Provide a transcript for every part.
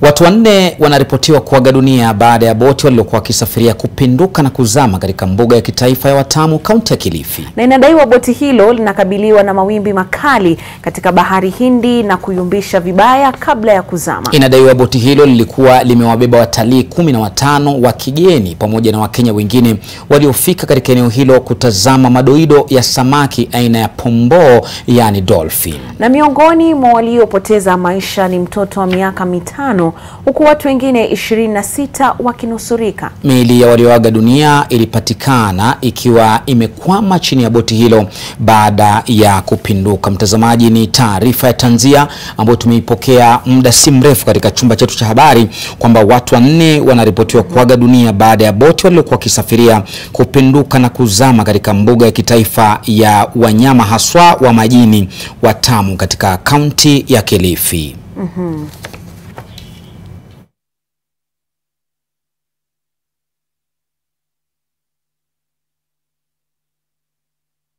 Watu wanne wanaripotiwa kuaga dunia baada ya boti walilokuwa wakisafiria kupinduka na kuzama katika mbuga ya kitaifa ya Watamu, kaunti ya Kilifi. Na inadaiwa boti hilo linakabiliwa na mawimbi makali katika bahari Hindi na kuyumbisha vibaya kabla ya kuzama. Inadaiwa boti hilo lilikuwa limewabeba watalii 15 wa kigeni pamoja na Wakenya wengine waliofika katika eneo hilo kutazama madoido ya samaki aina ya pomboo, yani dolphin. Na miongoni mwa waliopoteza maisha ni mtoto wa miaka 5, huku watu wengine 26 wakinusurika. Miili ya walioaga dunia ilipatikana ikiwa imekwama chini ya boti hilo baada ya kupinduka. Mtazamaji, ni taarifa ya tanzia ambayo tumeipokea muda si mrefu katika chumba chetu cha habari kwamba watu 4 wanaripotiwa kuaga dunia baada ya boti walilokuwa wakisafiria kupinduka na kuzama katika mbuga ya kitaifa ya wanyama haswa wa majini Watamu katika kaunti ya Kilifi.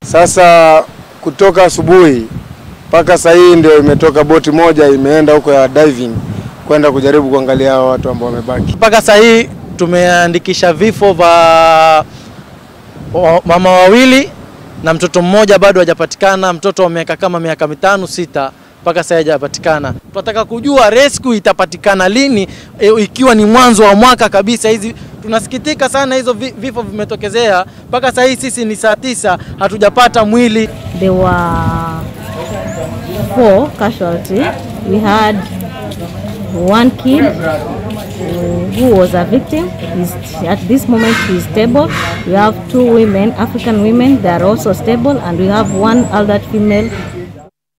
Sasa kutoka asubuhi mpaka sasa hii ndio imetoka boti moja imeenda huko ya diving kwenda kujaribu kuangalia watu ambao wamebaki. Mpaka sasa hii tumeandikisha vifo vya mama wawili na mtoto mmoja bado hajapatikana. Mtoto wa miaka kama miaka 5-6 mpaka sasa hajapatikana. Tunataka kujua rescue itapatikana lini, ikiwa ni mwanzo wa mwaka kabisa. Hizi tunasikitika sana hizo vifo vimetokezea. Mpaka sasa hii sisi ni saa 9 hatujapata mwili. There were 4 casualties. We had one kid who was a victim. At this moment he is stable. We have 2 women, African women, they are also stable, and we have one adult female